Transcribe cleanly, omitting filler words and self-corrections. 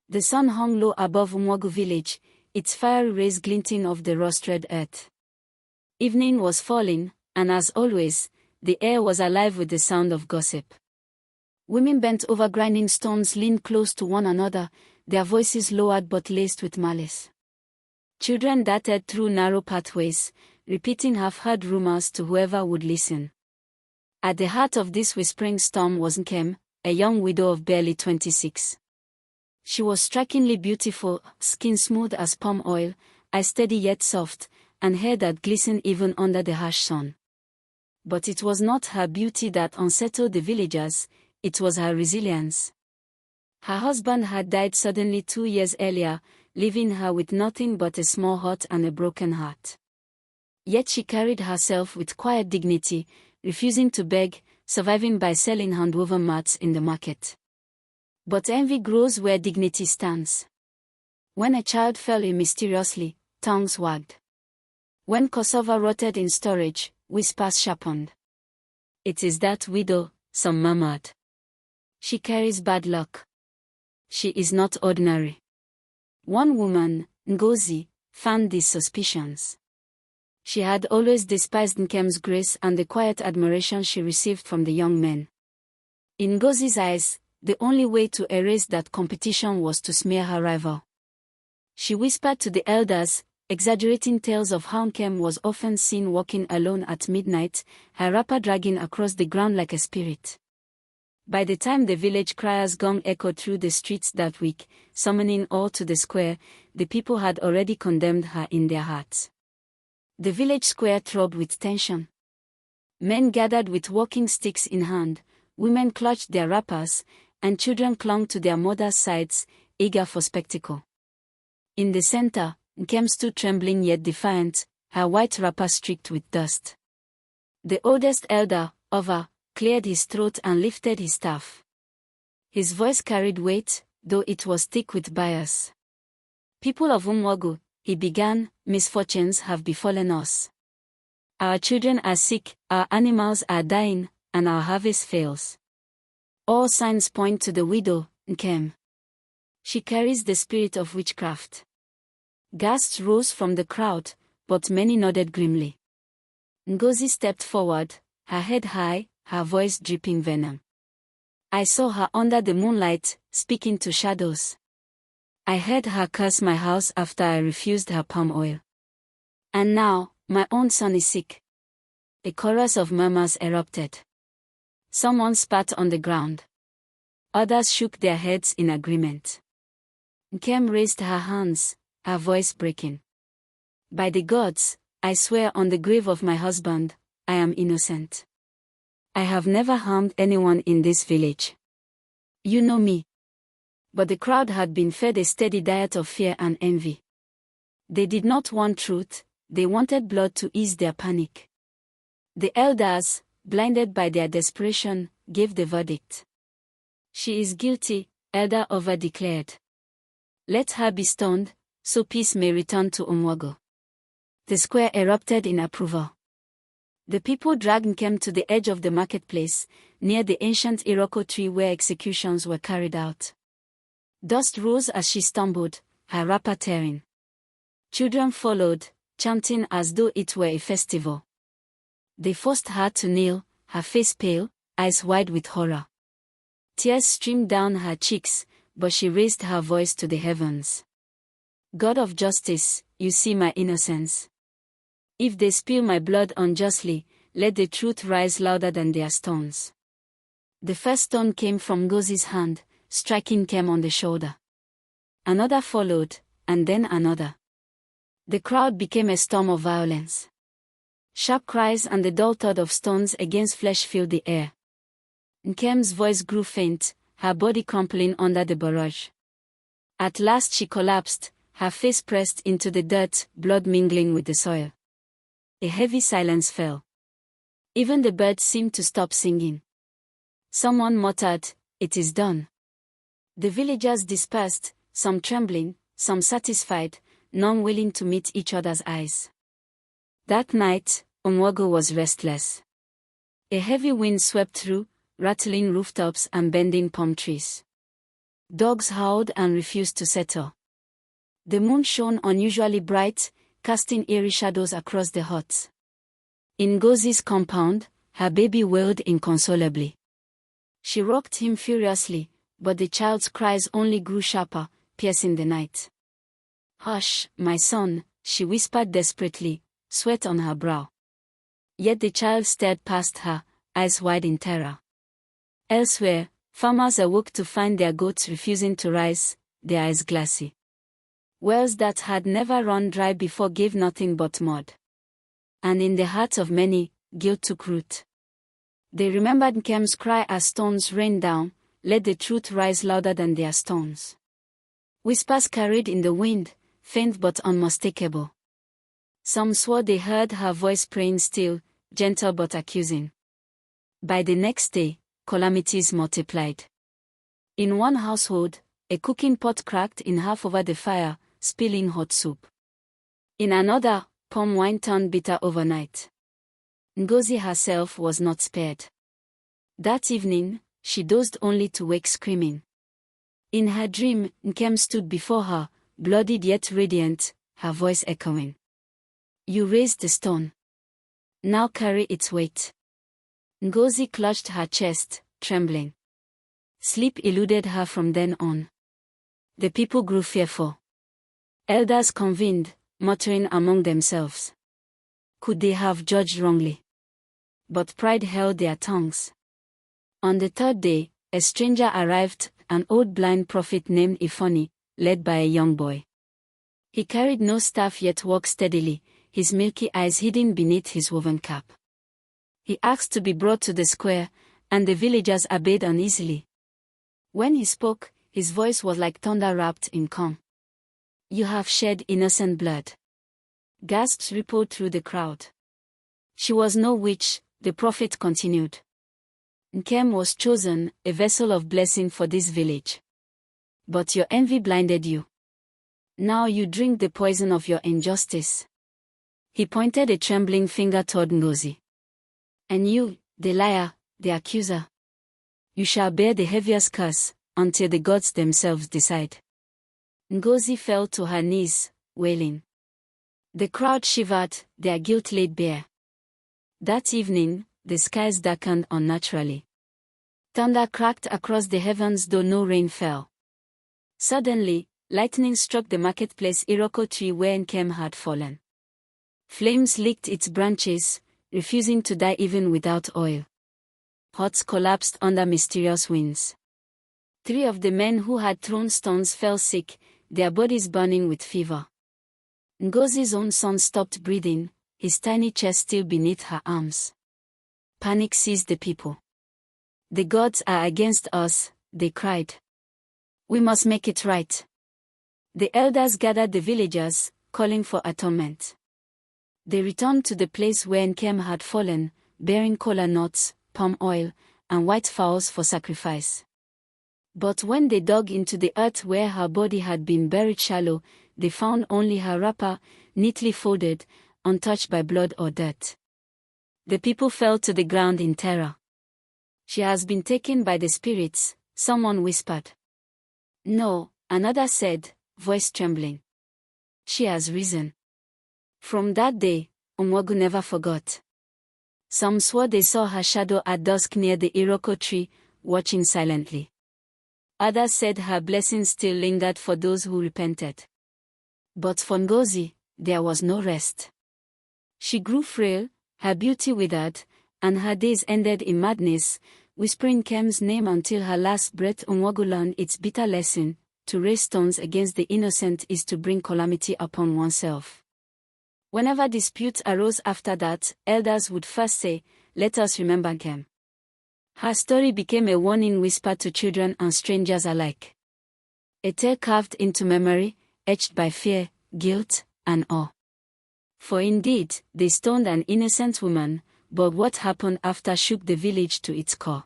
The sun hung low above Umuagu village, its fiery rays glinting off the rust-red earth. Evening was falling, and as always, the air was alive with the sound of gossip. Women bent over grinding stones leaned close to one another, their voices lowered but laced with malice. Children darted through narrow pathways, repeating half-heard rumors to whoever would listen. At the heart of this whispering storm was Nkem, a young widow of barely 26. She was strikingly beautiful, skin smooth as palm oil, eyes steady yet soft, and hair that glistened even under the harsh sun. But it was not her beauty that unsettled the villagers, it was her resilience. Her husband had died suddenly 2 years earlier, leaving her with nothing but a small hut and a broken heart. Yet she carried herself with quiet dignity, refusing to beg, surviving by selling hand-woven mats in the market. But envy grows where dignity stands. When a child fell ill mysteriously, tongues wagged. When cassava rotted in storage, whispers sharpened. It is that widow, some murmured. She carries bad luck. She is not ordinary. One woman, Ngozi, fanned these suspicions. She had always despised Nkem's grace and the quiet admiration she received from the young men. In Ngozi's eyes, the only way to erase that competition was to smear her rival. She whispered to the elders, exaggerating tales of how Nkem was often seen walking alone at midnight, her wrapper dragging across the ground like a spirit. By the time the village crier's gong echoed through the streets that week, summoning all to the square, the people had already condemned her in their hearts. The village square throbbed with tension. Men gathered with walking sticks in hand, women clutched their wrappers, and children clung to their mothers' sides, eager for spectacle. In the center, Nkem stood trembling yet defiant, her white wrapper streaked with dust. The oldest elder, Ova, cleared his throat and lifted his staff. His voice carried weight, though it was thick with bias. People of Umuagu, he began, misfortunes have befallen us. Our children are sick, our animals are dying, and our harvest fails. All signs point to the widow, Nkem. She carries the spirit of witchcraft. Gasps rose from the crowd, but many nodded grimly. Ngozi stepped forward, her head high, her voice dripping venom. I saw her under the moonlight, speaking to shadows. I heard her curse my house after I refused her palm oil. And now, my own son is sick. A chorus of murmurs erupted. Someone spat on the ground. Others shook their heads in agreement. Nkem raised her hands, her voice breaking. By the gods, I swear on the grave of my husband, I am innocent. I have never harmed anyone in this village. You know me. But the crowd had been fed a steady diet of fear and envy. They did not want truth, they wanted blood to ease their panic. The elders, blinded by their desperation, gave the verdict. She is guilty, Elder Ova declared. Let her be stoned, so peace may return to Umuagu. The square erupted in approval. The people dragged Nkem to the edge of the marketplace, near the ancient Iroko tree where executions were carried out. Dust rose as she stumbled, her wrapper tearing. Children followed, chanting as though it were a festival. They forced her to kneel, her face pale, eyes wide with horror. Tears streamed down her cheeks, but she raised her voice to the heavens. God of justice, you see my innocence. If they spill my blood unjustly, let the truth rise louder than their stones. The first stone came from Ngozi's hand, striking Nkem on the shoulder. Another followed, and then another. The crowd became a storm of violence. Sharp cries and the dull thud of stones against flesh filled the air. Nkem's voice grew faint, her body crumpling under the barrage. At last she collapsed, her face pressed into the dirt, blood mingling with the soil. A heavy silence fell. Even the birds seemed to stop singing. Someone muttered, "It is done." The villagers dispersed, some trembling, some satisfied, none willing to meet each other's eyes. That night, Umuagu was restless. A heavy wind swept through, rattling rooftops and bending palm trees. Dogs howled and refused to settle. The moon shone unusually bright, casting eerie shadows across the huts. In Ngozi's compound, her baby wailed inconsolably. She rocked him furiously, but the child's cries only grew sharper, piercing the night. "Hush, my son," she whispered desperately, sweat on her brow. Yet the child stared past her, eyes wide in terror. Elsewhere, farmers awoke to find their goats refusing to rise, their eyes glassy. Wells that had never run dry before gave nothing but mud. And in the hearts of many, guilt took root. They remembered Nkem's cry as stones rained down, "Let the truth rise louder than their stones." Whispers carried in the wind, faint but unmistakable. Some swore they heard her voice praying still, gentle but accusing. By the next day, calamities multiplied. In one household, a cooking pot cracked in half over the fire, spilling hot soup. In another, palm wine turned bitter overnight. Ngozi herself was not spared. That evening, she dozed only to wake screaming. In her dream, Nkem stood before her, bloodied yet radiant, her voice echoing. "You raised the stone. Now carry its weight." Ngozi clutched her chest, trembling. Sleep eluded her from then on. The people grew fearful. Elders convened, muttering among themselves. Could they have judged wrongly? But pride held their tongues. On the third day, a stranger arrived, an old blind prophet named Ifoni, led by a young boy. He carried no staff yet walked steadily, his milky eyes hidden beneath his woven cap. He asked to be brought to the square, and the villagers obeyed uneasily. When he spoke, his voice was like thunder wrapped in calm. "You have shed innocent blood." Gasps rippled through the crowd. "She was no witch," the prophet continued. "Nkem was chosen, a vessel of blessing for this village. But your envy blinded you. Now you drink the poison of your injustice." He pointed a trembling finger toward Ngozi. "And you, the liar, the accuser. You shall bear the heaviest curse, until the gods themselves decide." Ngozi fell to her knees, wailing. The crowd shivered, their guilt laid bare. That evening, the skies darkened unnaturally. Thunder cracked across the heavens though no rain fell. Suddenly, lightning struck the marketplace Iroko tree where Nkem had fallen. Flames licked its branches, refusing to die even without oil. Huts collapsed under mysterious winds. 3 of the men who had thrown stones fell sick, their bodies burning with fever. Ngozi's own son stopped breathing, his tiny chest still beneath her arms. Panic seized the people. "The gods are against us," they cried. "We must make it right." The elders gathered the villagers, calling for atonement. They returned to the place where Nkem had fallen, bearing kola nuts, palm oil, and white fowls for sacrifice. But when they dug into the earth where her body had been buried shallow, they found only her wrapper, neatly folded, untouched by blood or dirt. The people fell to the ground in terror. "She has been taken by the spirits," someone whispered. "No," another said, voice trembling. "She has risen." From that day, Umuagu never forgot. Some swore they saw her shadow at dusk near the Iroko tree, watching silently. Others said her blessings still lingered for those who repented. But for Ngozi, there was no rest. She grew frail, her beauty withered, and her days ended in madness, whispering Nkem's name until her last breath. Umuagu learned its bitter lesson: to raise stones against the innocent is to bring calamity upon oneself. Whenever disputes arose after that, elders would first say, "Let us remember Nkem." Her story became a warning whisper to children and strangers alike. A tale carved into memory, etched by fear, guilt, and awe. For indeed, they stoned an innocent woman, but what happened after shook the village to its core.